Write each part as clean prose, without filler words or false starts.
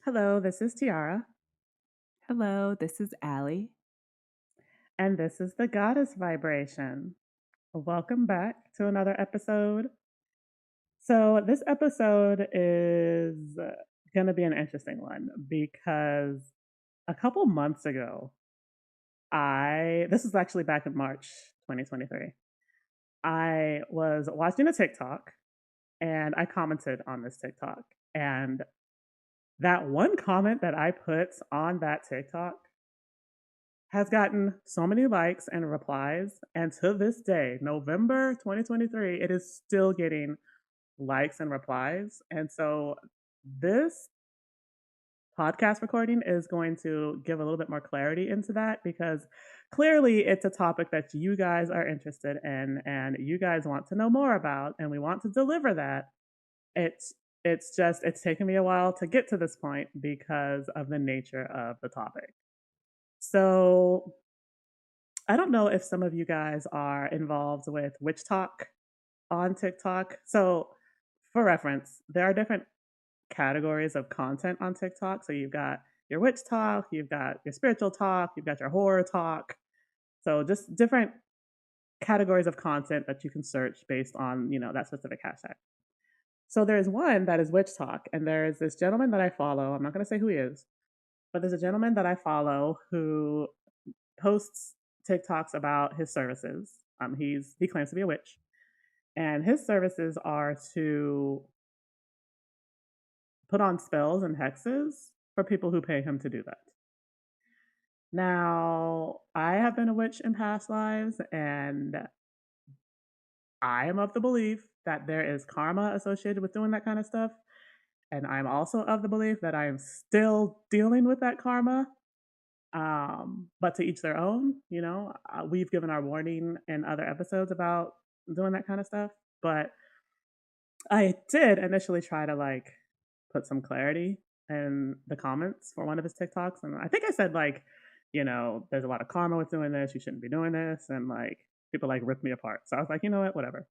Hello, this is Tiara, Hello, this is Allie. and this is the Goddess Vibration. Welcome back to another episode. So, this episode is going to be an interesting one because a couple months ago, this is actually back in March 2023, I was watching a TikTok and I commented on this TikTok. And that one comment that I put on that TikTok has gotten so many likes and replies. And to this day, November 2023, it is still getting likes and replies. And so this podcast recording is going to give a little bit more clarity into that because clearly it's a topic that you guys are interested in and you guys want to know more about and we want to deliver that. It's taken me a while to get to this point because of the nature of the topic. So I don't know if some of you guys are involved with witch talk on TikTok. So, for reference, there are different categories of content on TikTok. So, you've got your witch talk, you've got your spiritual talk, you've got your horror talk. So, just different categories of content that you can search based on, that specific hashtag. So, there's one that is witch talk, and there's this gentleman that I follow. I'm not going to say who he is, but there's a gentleman that I follow who posts TikToks about his services. He claims to be a witch, and his services are to put on spells and hexes for people who pay him to do that. Now, I have been a witch in past lives, and I am of the belief that there is karma associated with doing that kind of stuff. And I'm also of the belief that I am still dealing with that karma. But to each their own, we've given our warning in other episodes about doing that kind of stuff. But I did initially try to put some clarity in the comments for one of his TikToks. And I think I said there's a lot of karma with doing this. You shouldn't be doing this. And people ripped me apart. So I was like, you know what, whatever.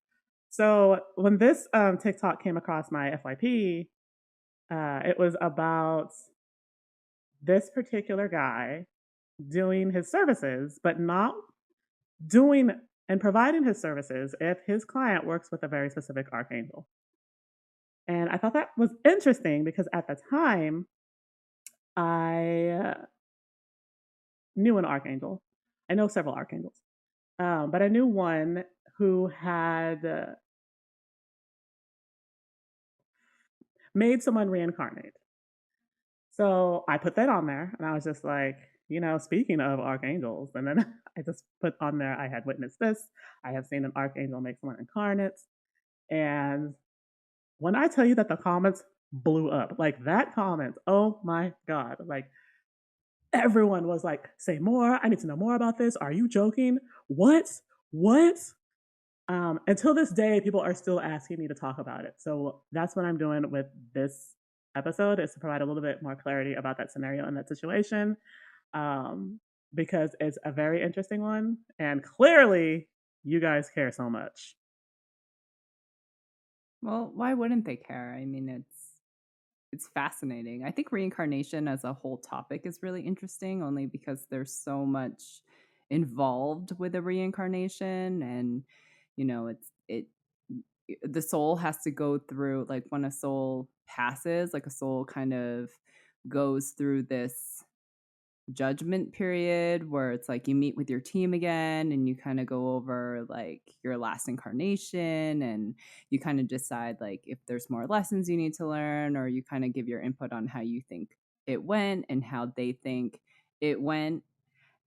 So when this TikTok came across my FYP, it was about this particular guy doing his services, but not doing and providing his services if his client works with a very specific archangel. And I thought that was interesting because at the time, I knew an archangel. I know several archangels, but I knew one who had made someone reincarnate. So I put that on there and I was just like, speaking of archangels, and then I just put on there, I had witnessed this. I have seen an archangel make someone incarnate. And when I tell you that the comments blew up, like that comment, oh my God, everyone was like, say more. I need to know more about this. Are you joking? What? What? Until this day, people are still asking me to talk about it. So that's what I'm doing with this episode is to provide a little bit more clarity about that scenario and that situation. Um, because it's a very interesting one. And clearly, you guys care so much. Well, why wouldn't they care? I mean, it's fascinating. I think reincarnation as a whole topic is really interesting only because there's so much involved with a reincarnation and it the soul has to go through like when a soul passes, like a soul kind of goes through this judgment period where it's like you meet with your team again and you kind of go over like your last incarnation and you kind of decide like if there's more lessons you need to learn or you kind of give your input on how you think it went and how they think it went.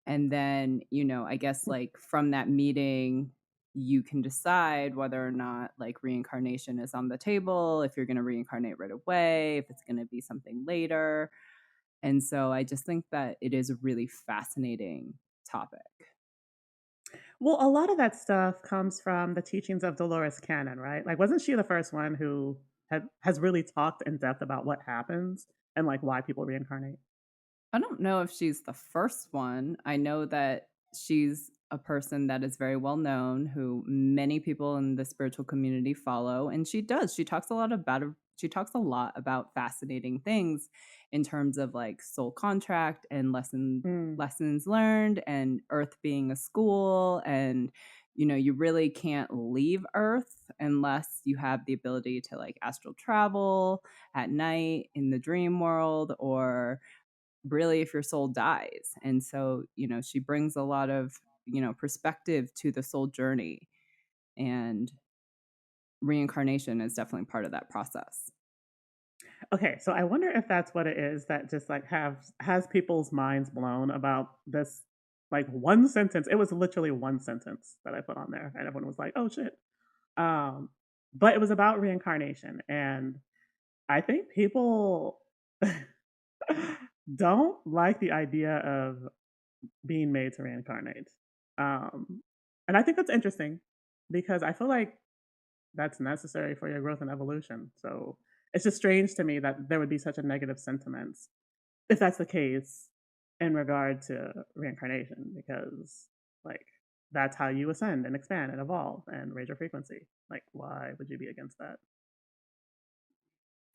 And then, I guess like from that meeting you can decide whether or not like reincarnation is on the table, if you're going to reincarnate right away, if it's going to be something later. And so I just think that it is a really fascinating topic. Well, a lot of that stuff comes from the teachings of Dolores Cannon, right? Like, wasn't she the first one who has really talked in depth about what happens and why people reincarnate? I don't know if she's the first one. I know that she's a person that is very well known, who many people in the spiritual community follow. And she does. She talks a lot about she talks a lot about fascinating things in terms of like soul contract and Mm. lessons learned and Earth being a school, and you really can't leave Earth unless you have the ability to like astral travel at night in the dream world, or really if your soul dies. And so, she brings a lot of, perspective to the soul journey, and reincarnation is definitely part of that process. Okay, so I wonder if that's what it is that just like have has people's minds blown about this like one sentence. It was literally one sentence that I put on there, and everyone was like, "Oh shit!" Um, but it was about reincarnation, and I think people don't like the idea of being made to reincarnate. Um, and I think that's interesting because I feel like that's necessary for your growth and evolution. So it's just strange to me that there would be such a negative sentiment if that's the case in regard to reincarnation, because like that's how you ascend and expand and evolve and raise your frequency. Like, why would you be against that?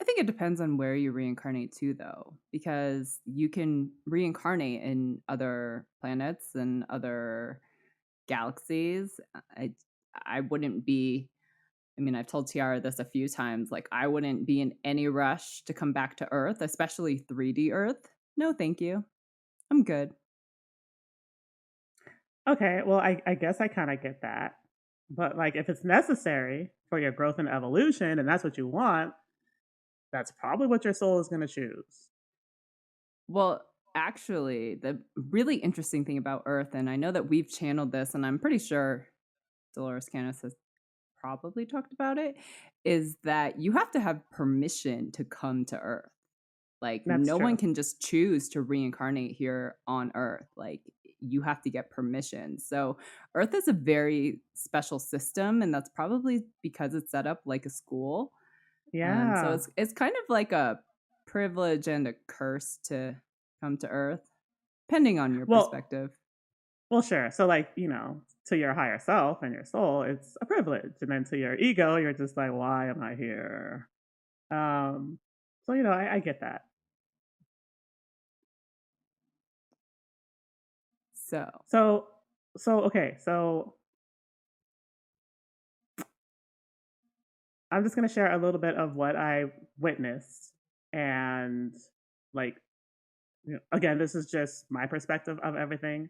I think it depends on where you reincarnate to, though, because you can reincarnate in other planets and other galaxies. I wouldn't be. I mean, I've told Tiara this a few times. Like, I wouldn't be in any rush to come back to Earth, especially 3D Earth. No, thank you. I'm good. Okay, well, I guess I kind of get that. But like, if it's necessary for your growth and evolution, and that's what you want, that's probably what your soul is going to choose. Well, actually, the really interesting thing about Earth, and I know that we've channeled this, and I'm pretty sure Dolores Cannis has probably talked about it, is that you have to have permission to come to Earth. Like, That's no one true. can just choose to reincarnate here on Earth. Like, you have to get permission. So, Earth is a very special system, and that's probably because it's set up like a school. So Yeah. it's kind of like a privilege and a curse to come to Earth, depending on your Well, perspective. well, sure. So, like, to your higher self and your soul, it's a privilege, and then to your ego, you're just like, why am I here? Um, so I get that. So, So, okay, so I'm just gonna share a little bit of what I witnessed, and like, again, this is just my perspective of everything.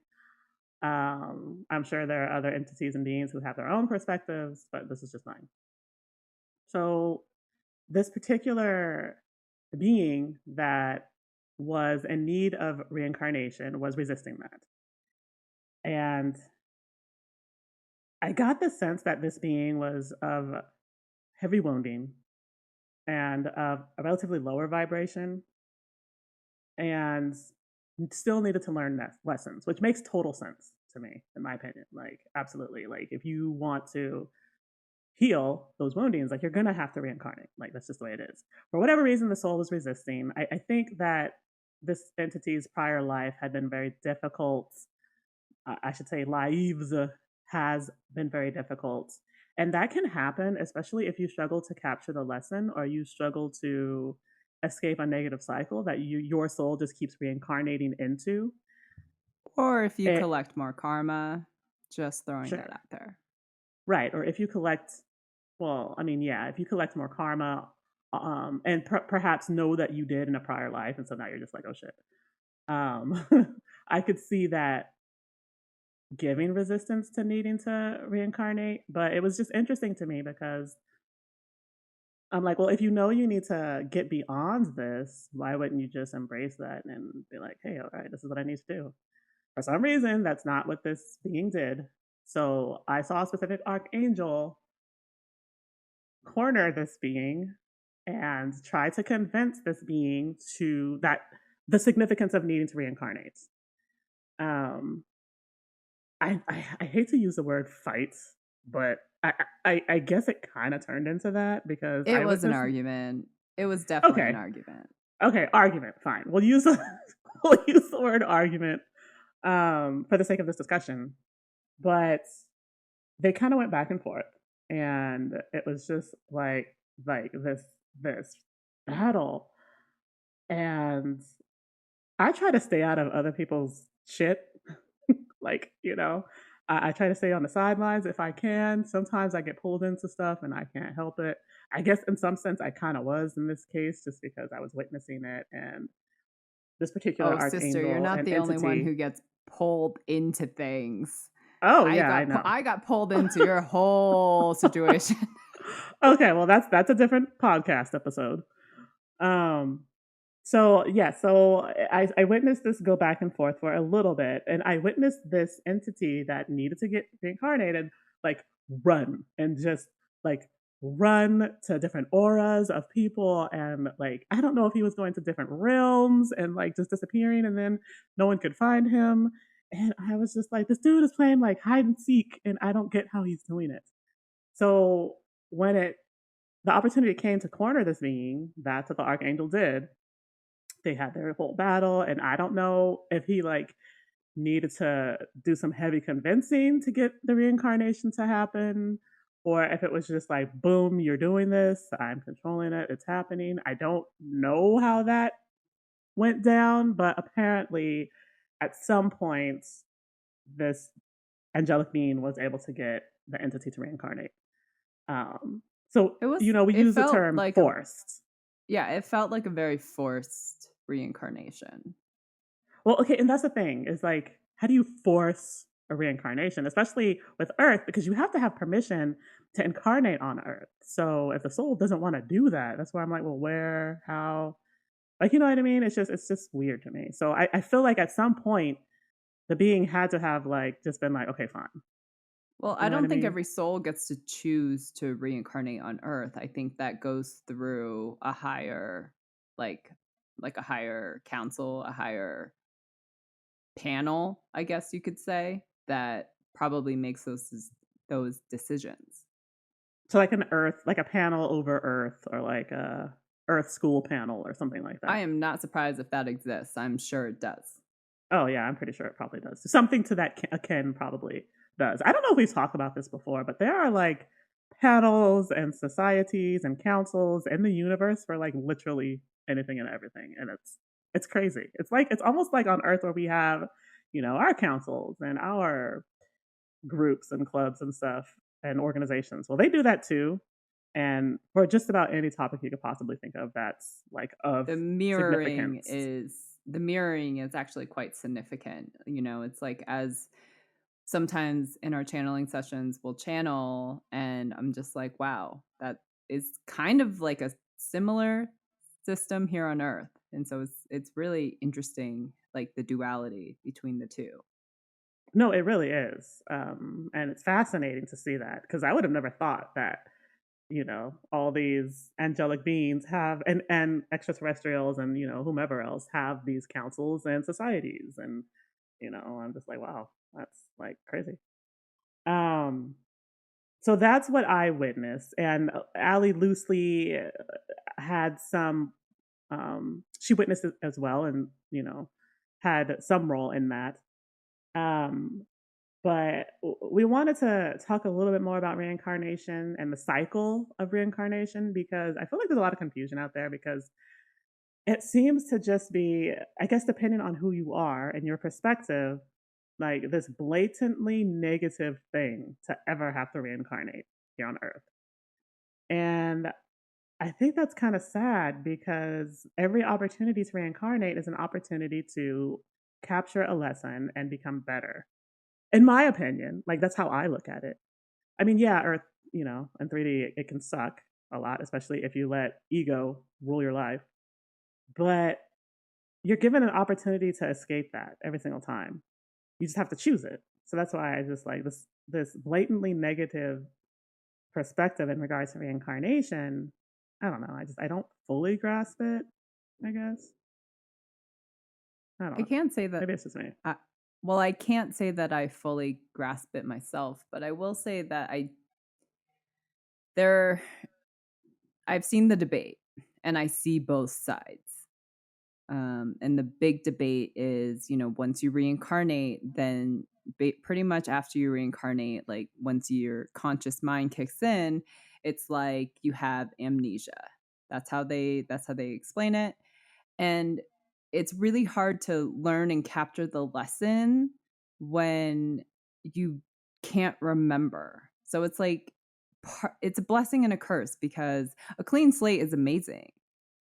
I'm sure there are other entities and beings who have their own perspectives, but this is just mine. So, this particular being that was in need of reincarnation was resisting that. And I got the sense that this being was of heavy wounding and of a relatively lower vibration and still needed to learn lessons, which makes total sense to me, in my opinion. Like, absolutely. Like, if you want to heal those woundings, like, you're going to have to reincarnate. Like, that's just the way it is. For whatever reason, the soul was resisting. I think that this entity's prior life had been very difficult. I should say lives has been very difficult. And that can happen, especially if you struggle to capture the lesson or you struggle to escape a negative cycle that your soul just keeps reincarnating into. or if you It collect more karma, just throwing that Sure. out there. Right. Or if you collect, well, I mean, yeah, if you collect more karma, and perhaps know that you did in a prior life, and so now you're just like, oh shit. I could see that giving resistance to needing to reincarnate, but it was just interesting to me because I'm like, well, if you know you need to get beyond this, why wouldn't you just embrace that and be like, hey, all right, this is what I need to do? For some reason, that's not what this being did. So I saw a specific archangel corner this being and try to convince this being to that the significance of needing to reincarnate. Um, I hate to use the word fight, but I guess it kind of turned into that because It I was an witnessed. argument. It was definitely an Okay, argument. okay, argument, fine. We'll use we'll use the word argument for the sake of this discussion. But they kind of went back and forth, and it was just like this. this battle. And I try to stay out of other people's shit. Like, I try to stay on the sidelines if I can. Sometimes I get pulled into stuff and I can't help it. I guess in some sense I kind of was in this case just because I was witnessing it, and this particular Oh, sister, you're archangel not and the only one who entity. gets pulled into things. Oh yeah, I know. I got pulled into your whole situation. Okay, well that's a different podcast episode. Um so yeah, so I witnessed this go back and forth for a little bit, and I witnessed this entity that needed to get reincarnated like run and just like run to different auras of people, and like I don't know if he was going to different realms and like just disappearing, and then no one could find him. And I was just like, this dude is playing like hide and seek, and I don't get how he's doing it. So when it the opportunity came to corner this being, that's what the archangel did. They had their whole battle, and I don't know if he like needed to do some heavy convincing to get the reincarnation to happen, or if it was just like, boom, you're doing this, I'm controlling it, it's happening. I don't know how that went down, but apparently at some point this angelic being was able to get the entity to reincarnate. So we It use the felt term like a, forced. yeah, it felt like a very forced reincarnation. Well, okay, and that's the thing is like, how do you force a reincarnation, especially with Earth, because you have to have permission to incarnate on Earth. So if the soul doesn't want to do that, that's why I'm like, well, where, how, like, you know what I mean? It's just weird to me. So I feel like at some point the being had to have like just been like, okay, fine. Well, You I know what I don't think mean? every soul gets to choose to reincarnate on Earth. I think that goes through a higher, like, like a higher council, a higher panel, I guess you could say, that probably makes those decisions. So like an Earth, like a panel over Earth, or like a Earth school panel or something like I that. am not surprised if that exists. I'm sure it does. Oh yeah, I'm pretty sure it probably does. Something to that akin probably does. I don't know if we've talked about this before, but there are like panels and societies and councils in the universe for like literally anything and everything, and it's crazy. It's almost like on Earth where we have, our councils and our groups and clubs and stuff and organizations. Well, they do that too, and for just about any topic you could possibly think of that's like of The mirroring significance. is the mirroring is actually quite significant. You know, it's like as sometimes in our channeling sessions we'll channel and I'm just like, wow, that is kind of like a similar system here on Earth. And so it's really interesting, like the duality between the two. No, it really is. And it's fascinating to see that because I would have never thought that, all these angelic beings have, and extraterrestrials and, whomever else have these councils and societies. And, I'm just like, wow, that's like crazy. Um, so that's what I witnessed. And Allie loosely had some, she witnessed it as well and, had some role in that. Um, but we wanted to talk a little bit more about reincarnation and the cycle of reincarnation because I feel like there's a lot of confusion out there because it seems to just be, I guess, depending on who you are and your perspective, like this blatantly negative thing to ever have to reincarnate here on Earth. And I think that's kind of sad because every opportunity to reincarnate is an opportunity to capture a lesson and become better. In my opinion, like that's how I look at it. I mean, yeah, Earth, in 3D, it can suck a lot, especially if you let ego rule your life. But you're given an opportunity to escape that every single time. You just have to choose it. So that's why I just like this blatantly negative perspective in regards to reincarnation. I don't know. I don't fully grasp it. I guess I don't I know. can't say that Maybe it's just me. I, well, I can't say that I fully grasp it myself, but I will say that there I've seen the debate and I see both sides. And the big debate is, you know, once you reincarnate, then pretty much after you reincarnate, like once your conscious mind kicks in, it's like you have amnesia. That's how they explain it. And it's really hard to learn and capture the lesson when you can't remember. So it's like it's a blessing and a curse because a clean slate is amazing,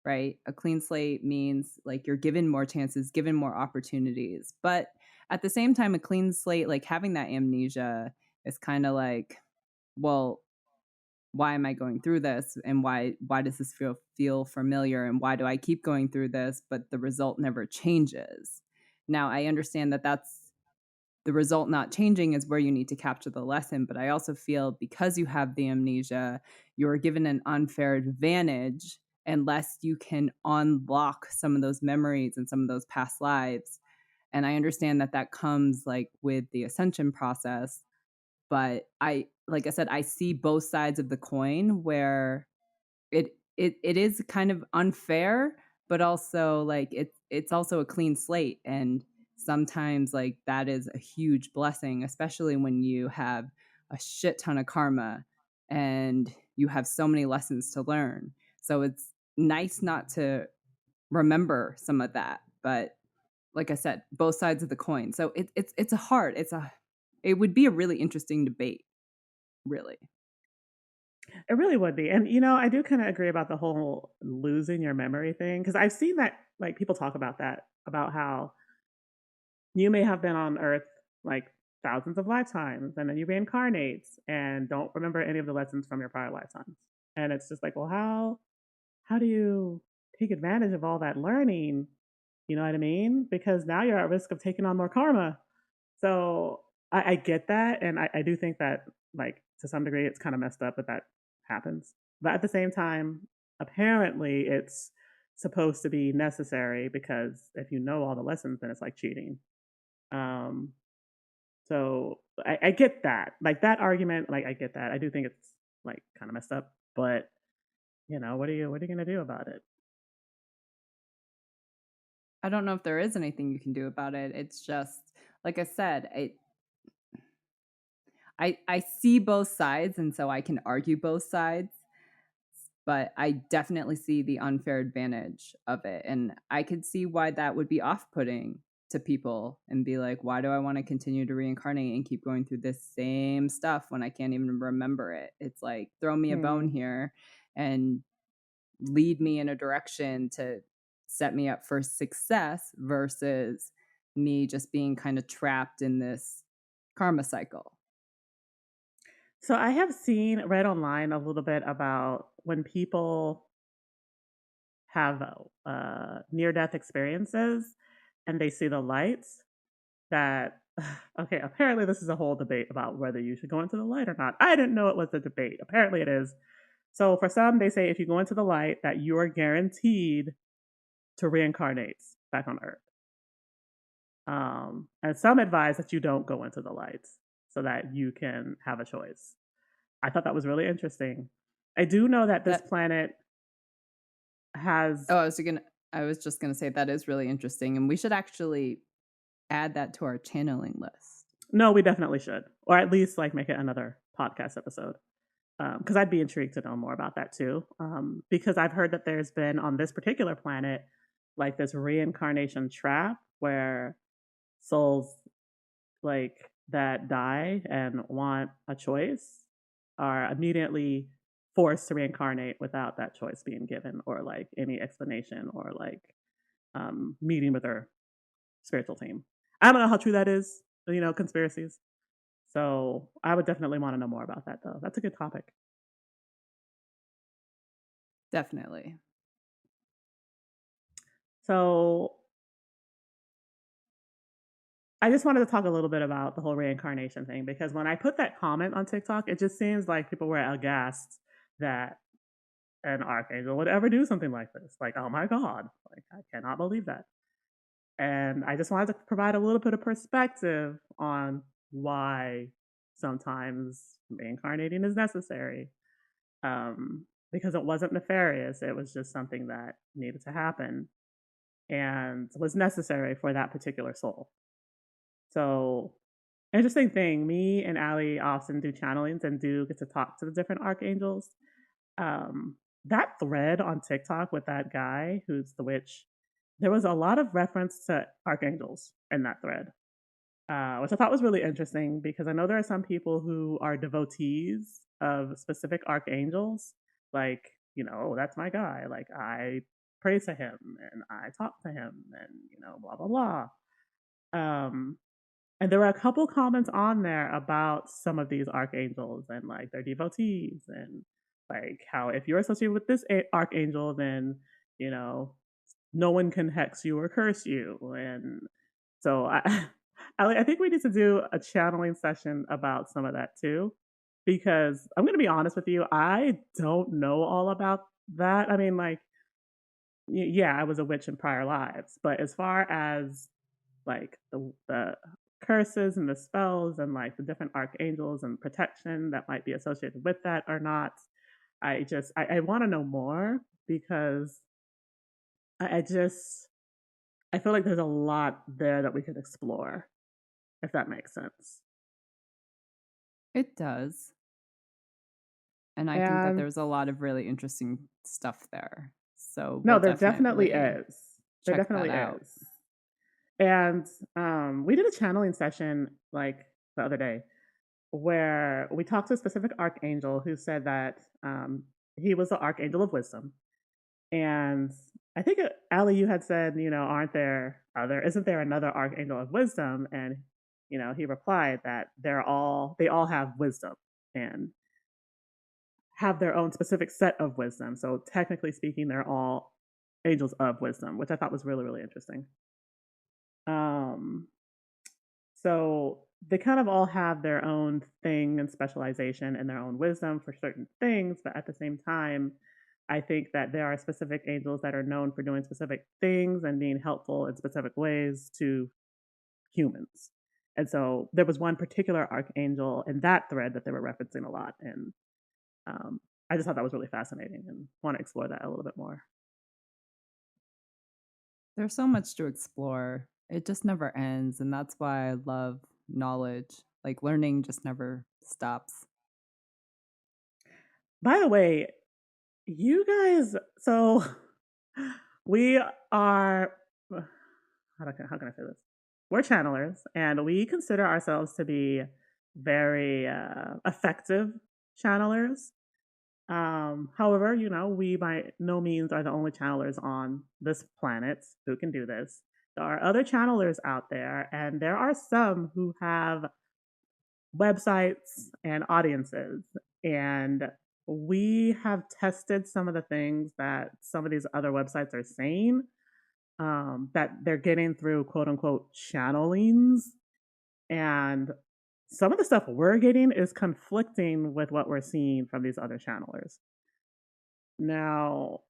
right? A clean slate means like you're given more chances, given more opportunities. But at the same time, a clean slate, like having that amnesia, is kind of like, well, why am I going through this? And why does this feel familiar? And why do I keep going through this, but the result never changes? Now I understand that that's the result not changing is where you need to capture the lesson. But I also feel because you have the amnesia, you're given an unfair advantage unless you can unlock some of those memories and some of those past lives. And I understand that that comes like with the ascension process. But like I said, I see both sides of the coin where it is kind of unfair, but also like it's also a clean slate. And sometimes like that is a huge blessing, especially when you have a shit ton of karma and you have so many lessons to learn. So it's nice not to remember some of that, but like I said, both sides of the coin. So it's a hard, it would be a really interesting debate, really. It really would be. And I do kind of agree about the whole losing your memory thing because I've seen that like people talk about that about how you may have been on earth like thousands of lifetimes and then you reincarnate and don't remember any of the lessons from your prior lifetimes. And it's just like, well, how do you take advantage of all that learning? You know what I mean? Because now you're at risk of taking on more karma. So I get that, and I do think that like to some degree it's kind of messed up that that happens. But at the same time, apparently it's supposed to be necessary because if you know all the lessons, then it's like cheating. Um, so I get that, like that argument, like I get that. I do think it's like kind of messed up, but what are you gonna do about it? I don't know if there is anything you can do about it. It's just like I said, I see both sides, and so I can argue both sides, but I definitely see the unfair advantage of it. And I could see why that would be off-putting to people and be like, why do I want to continue to reincarnate and keep going through this same stuff when I can't even remember it? It's like throw me a bone Hmm. here and lead me in a direction to set me up for success versus me just being kind of trapped in this karma cycle. So I have read online a little bit about when people have near death experiences and they see the lights that okay, apparently this is a whole debate about whether you should go into the light or not. I didn't know it was a debate. Apparently it is. So for some they say if you go into the light that you are guaranteed to reincarnate back on earth. And some advise that you don't go into the lights so that you can have a choice. I thought that was really interesting. I do know that this That planet has. oh, I was just gonna say that is really interesting, and we should actually add that to our channeling list. No, we definitely should, or at least like make it another podcast episode. Because I'd be intrigued to know more about that too. Because I've heard that there's been on this particular planet like this reincarnation trap where souls like that die and want a choice are immediately forced to reincarnate without that choice being given or like any explanation or like meeting with their spiritual team. I don't know how true that is, conspiracies. So I would definitely want to know more about that though. That's a good topic. Definitely. So I just wanted to talk a little bit about the whole reincarnation thing because when I put that comment on TikTok, it just seems like people were aghast that an archangel would ever do something like this. Like, oh my God, like I cannot believe that. And I just wanted to provide a little bit of perspective on why sometimes reincarnating is necessary. Because it wasn't nefarious, it was just something that needed to happen and was necessary for that particular soul. So, interesting thing, me and Ali often do channelings and do get to talk to the different archangels. that thread on TikTok with that guy who's the witch, there was a lot of reference to archangels in that thread, which I thought was really interesting because I know there are some people who are devotees of specific archangels. Like, "Oh, that's my guy. Like, I pray to him and I talk to him and, blah, blah, blah." Um, and there were a couple comments on there about some of these archangels and like their devotees and like how if you're associated with this archangel, then you know no one can hex you or curse you. And so I think we need to do a channeling session about some of that too, because I'm going to be honest with you, I don't know all about that. I mean, like, yeah, I was a witch in prior lives, but as far as like the curses and the spells and like the different archangels and protection that might be associated with that or not, I want to know more because I just I feel like there's a lot there that we could explore, if that makes sense. It does. And I think that And there's a lot of really interesting stuff there. So no, we'll there definitely definitely is. There check that definitely out. is. And we did a channeling session like the other day where we talked to a specific archangel who said that he was the archangel of wisdom. And I think Ali, you had said, isn't there another archangel of wisdom? And he replied that they all have wisdom and have their own specific set of wisdom. So technically speaking, they're all angels of wisdom, which I thought was really, really interesting. Um, so they kind of all have their own thing and specialization and their own wisdom for certain things, but at the same time, I think that there are specific angels that are known for doing specific things and being helpful in specific ways to humans. And so there was one particular archangel in that thread that they were referencing a lot. And um, I just thought that was really fascinating and want to explore that a little bit more. There's so much to explore. It just never ends. And that's why I love knowledge. Like learning just never stops. By the way, you guys, so we are, how can I say this? We're channelers and we consider ourselves to be very effective channelers. However, we by no means are the only channelers on this planet who can do this. There are other channelers out there, and there are some who have websites and audiences. And we have tested some of the things that some of these other websites are saying that they're getting through quote unquote channelings. And some of the stuff we're getting is conflicting with what we're seeing from these other channelers. Now,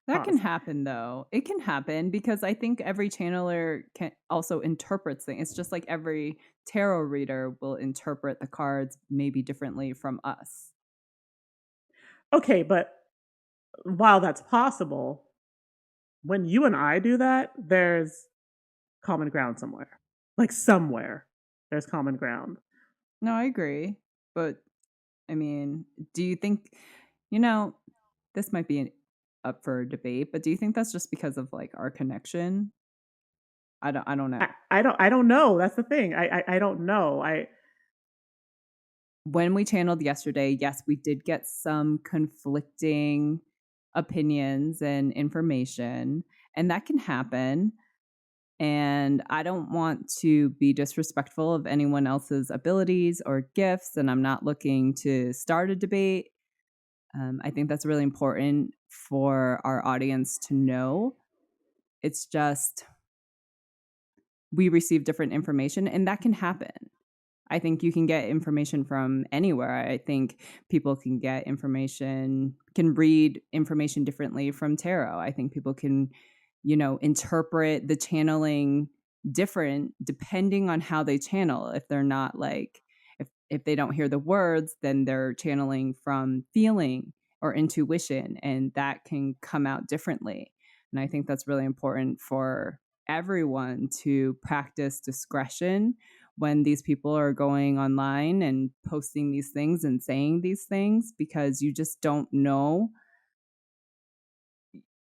That can pause. happen though. It can happen because I think every channeler can also interprets things. It's just like every tarot reader will interpret the cards maybe differently from us. Okay, but while that's possible, when you and I do that, there's common ground somewhere. Like somewhere, there's common ground. No, I agree. But I mean, do you think, you know, this might be up for debate, but do you think that's just because of like our connection? I don't know. I don't know. That's the thing. I don't know. I When we channeled yesterday, yes, we did get some conflicting opinions and information, and that can happen. And I don't want to be disrespectful of anyone else's abilities or gifts, and I'm not looking to start a debate. I think that's really important for our audience to know. It's just we receive different information, and that can happen. I think you can get information from anywhere. I think people can read information differently from tarot. I think people can, interpret the channeling different depending on how they channel. If they're not like, if they don't hear the words, then they're channeling from feeling or intuition, and that can come out differently. And I think that's really important for everyone to practice discretion when these people are going online and posting these things and saying these things, because you just don't know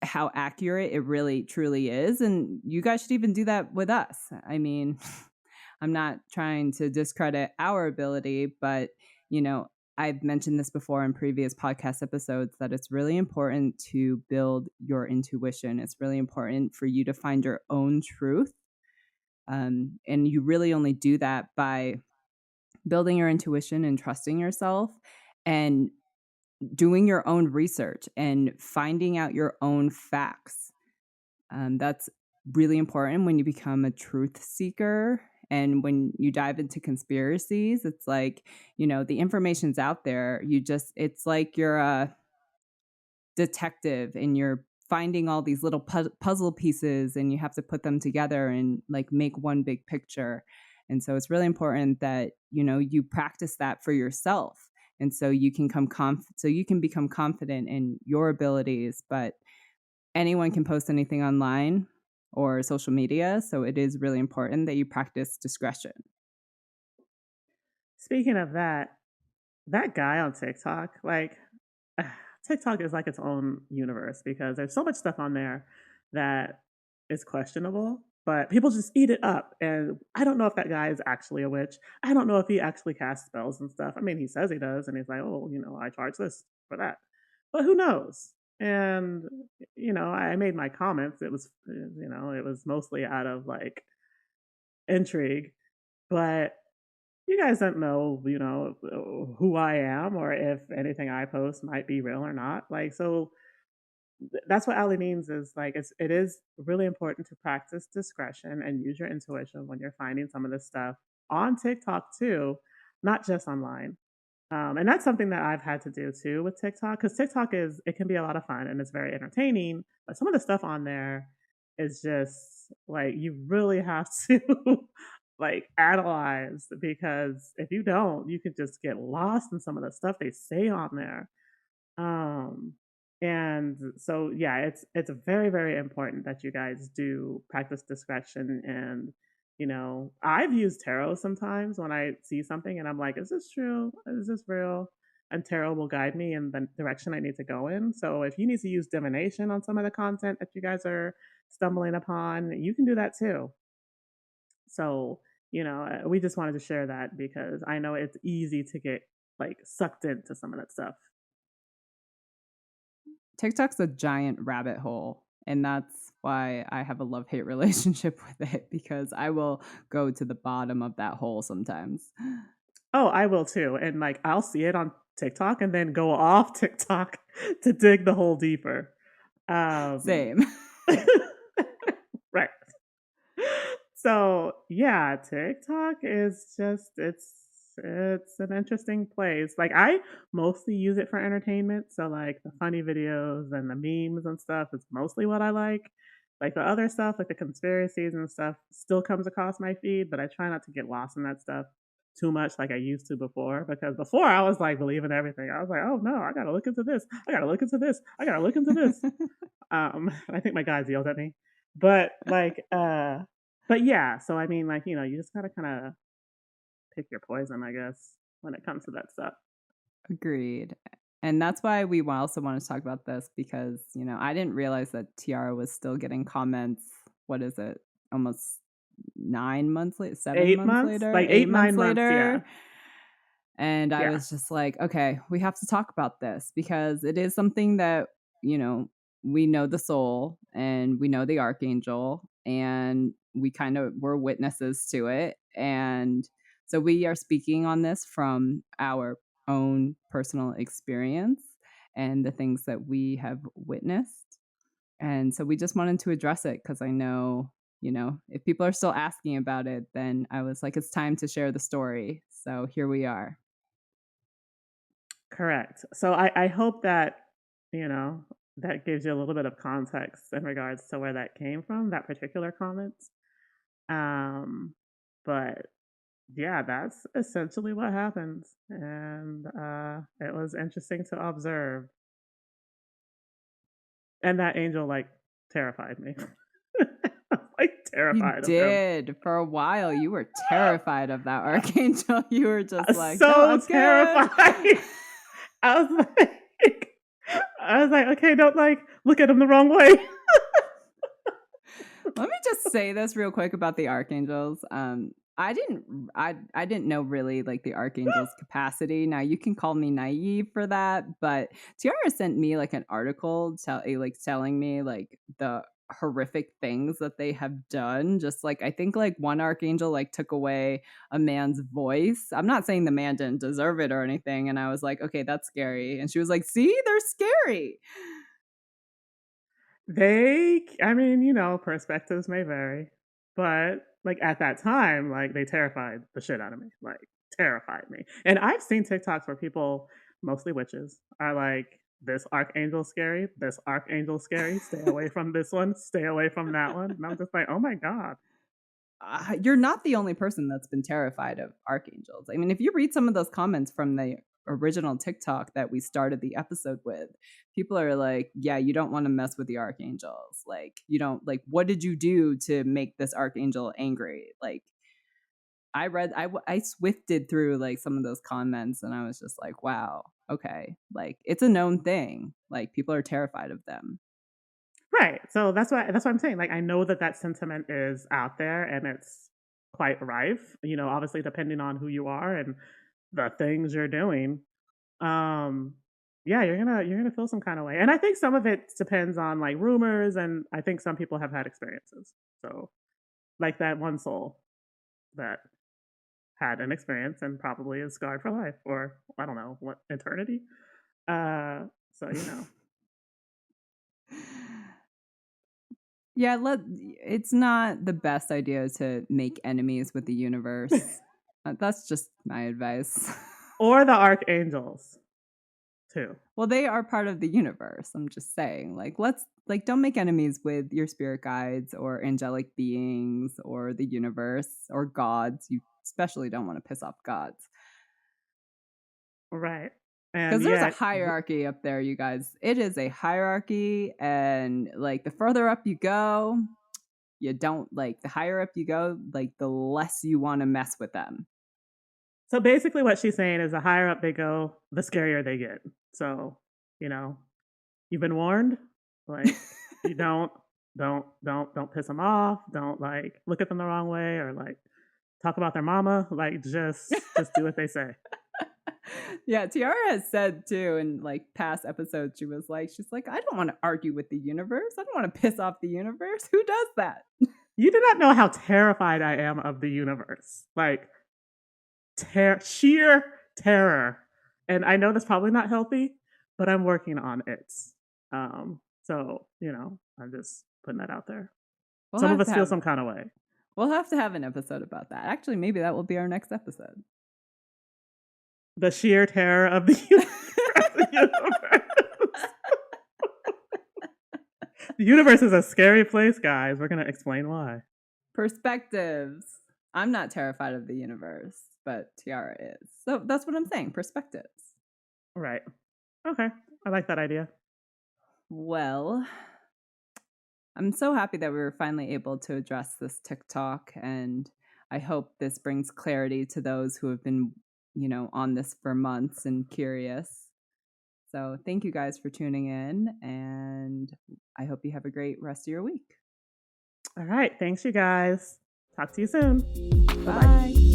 how accurate it really truly is. And you guys should even do that with us. I mean, I'm not trying to discredit our ability, but you know, I've mentioned this before in previous podcast episodes that it's really important to build your intuition. It's really important for you to find your own truth. And you really only do that by building your intuition and trusting yourself and doing your own research and finding out your own facts. That's really important when you become a truth seeker. And when you dive into conspiracies, it's like, the information's out there. It's like you're a detective and you're finding all these little puzzle pieces and you have to put them together and like make one big picture. And so it's really important that, you practice that for yourself. And so you can become confident in your abilities, but anyone can post anything online or social media. So it is really important that you practice discretion. Speaking of that guy on TikTok, like TikTok is like its own universe because there's so much stuff on there that is questionable, but people just eat it up. And I don't know if that guy is actually a witch. I don't know if he actually casts spells and stuff. I mean, he says he does, and he's like, oh, I charge this for that. But who knows? And, I made my comments. It was mostly out of like intrigue, but you guys don't know, who I am or if anything I post might be real or not. Like, so that's what Ali means is like it is really important to practice discretion and use your intuition when you're finding some of this stuff on TikTok too, not just online. And that's something that I've had to do too with TikTok because TikTok it can be a lot of fun and it's very entertaining, but some of the stuff on there is just like you really have to like analyze because if you don't, you could just get lost in some of the stuff they say on there. Um, and so yeah, it's very very important that you guys do practice discretion and I've used tarot sometimes when I see something and I'm like, is this true? Is this real? And tarot will guide me in the direction I need to go in. So if you need to use divination on some of the content that you guys are stumbling upon, you can do that too. So, we just wanted to share that because I know it's easy to get like sucked into some of that stuff. TikTok's a giant rabbit hole. And that's why I have a love hate relationship with it because I will go to the bottom of that hole sometimes. Oh, I will too. And like I'll see it on TikTok and then go off TikTok to dig the hole deeper. Um Same. right. So yeah, TikTok is just it's an interesting place. Like I mostly use it for entertainment. So like the funny videos and the memes and stuff is mostly what I like. Like the other stuff, like the conspiracies and stuff, still comes across my feed, but I try not to get lost in that stuff too much like I used to before. Because before I was like believing everything. I was like, oh no, I gotta look into this. I gotta look into this. I gotta look into this. I think my guys yelled at me. But but yeah, so I mean, like, you just gotta kind of pick your poison, I guess, when it comes to that stuff. Agreed. And that's why we also want to talk about this because, I didn't realize that Tiara was still getting comments. What is it? Almost 9 months later, 7 months 8 months, later, like 8 eight, months 9 months, yeah, later. And I yeah, was just like, okay, we have to talk about this because it is something that, you know, we know the soul and we know the archangel and we kind of were witnesses to it. And so we are speaking on this from our own personal experience and the things that we have witnessed. And so we just wanted to address it because I know, if people are still asking about it, then I was like, it's time to share the story. So here we are. correct. So I hope that you know that gives you a little bit of context in regards to where that came from, that particular comment. Um, but yeah, that's essentially what happens, and it was interesting to observe. And that angel like terrified me. like You terrified of him. did. For a while, you were terrified of that archangel. You were just like, no, So I'm good. terrified. I was like, okay, don't like look at him the wrong way. Let me just say this real quick about the archangels. I didn't know really like the archangel's capacity. Now you can call me naive for that, but Tiara sent me like an article telling me like the horrific things that they have done. Just like I think like one archangel like took away a man's voice. I'm not saying the man didn't deserve it or anything, and I was like, okay, that's scary. And she was like, see, they're scary. I mean, you know, perspectives may vary, but like at that time, like they terrified the shit out of me, like terrified me. And I've seen TikToks where people, mostly witches, are like, this archangel scary, this archangel scary, stay away from this one, stay away from that one. And I'm just like, oh my God. You're not the only person that's been terrified of archangels. I mean, if you read some of those comments from the original TikTok that we started the episode with, people are like, yeah, you don't want to mess with the archangels. Like, you don't, like, what did you do to make this archangel angry? Like, I swifted through like some of those comments and I was just like, wow, okay. Like, it's a known thing. Like, people are terrified of them. Right. So that's what I'm saying. Like I know that that sentiment is out there and it's quite rife. You know, obviously depending on who you are and the things you're doing. Um, yeah, you're gonna feel some kind of way. And I think some of it depends on like rumors, and I think some people have had experiences. So like that one soul that had an experience and probably is scarred for life, or I don't know what eternity. So you know. Yeah, it's not the best idea to make enemies with the universe. That's just my advice. Or the archangels too. Well, they are part of the universe. I'm just saying, like, don't make enemies with your spirit guides or angelic beings or the universe or gods. You especially don't want to piss off gods. Right. Because And there's a yet, hierarchy up there, you guys. It is a hierarchy, and like the further up you go, you don't like the higher up you go, like the less you want to mess with them. so basically what she's saying is the higher up they go, the scarier they get. So, you know, you've been warned. Like, you don't piss them off. Don't like look at them the wrong way or like talk about their mama. Like, just do what they say. Yeah, Tiara has said too in like past episodes, she's like, I don't want to argue with the universe. I don't want to piss off the universe. Who does that? You do not know how terrified I am of the universe. Like, sheer terror. And I know that's probably not healthy, but I'm working on it. So, you know, I'm just putting that out there. Some of us feel some kind of way. We'll have to have an episode about that. Actually, maybe that will be our next episode. The sheer terror of the universe. The universe is a scary place, guys. We're going to explain why. Perspectives. I'm not terrified of the universe, but Tiara is. So that's what I'm saying. Perspectives. Right. Okay. I like that idea. Well, I'm so happy that we were finally able to address this TikTok, and I hope this brings clarity to those who have been, you know, on this for months and curious. So thank you guys for tuning in, and I hope you have a great rest of your week. All right. Thanks, you guys. Talk to you soon. Bye. Bye.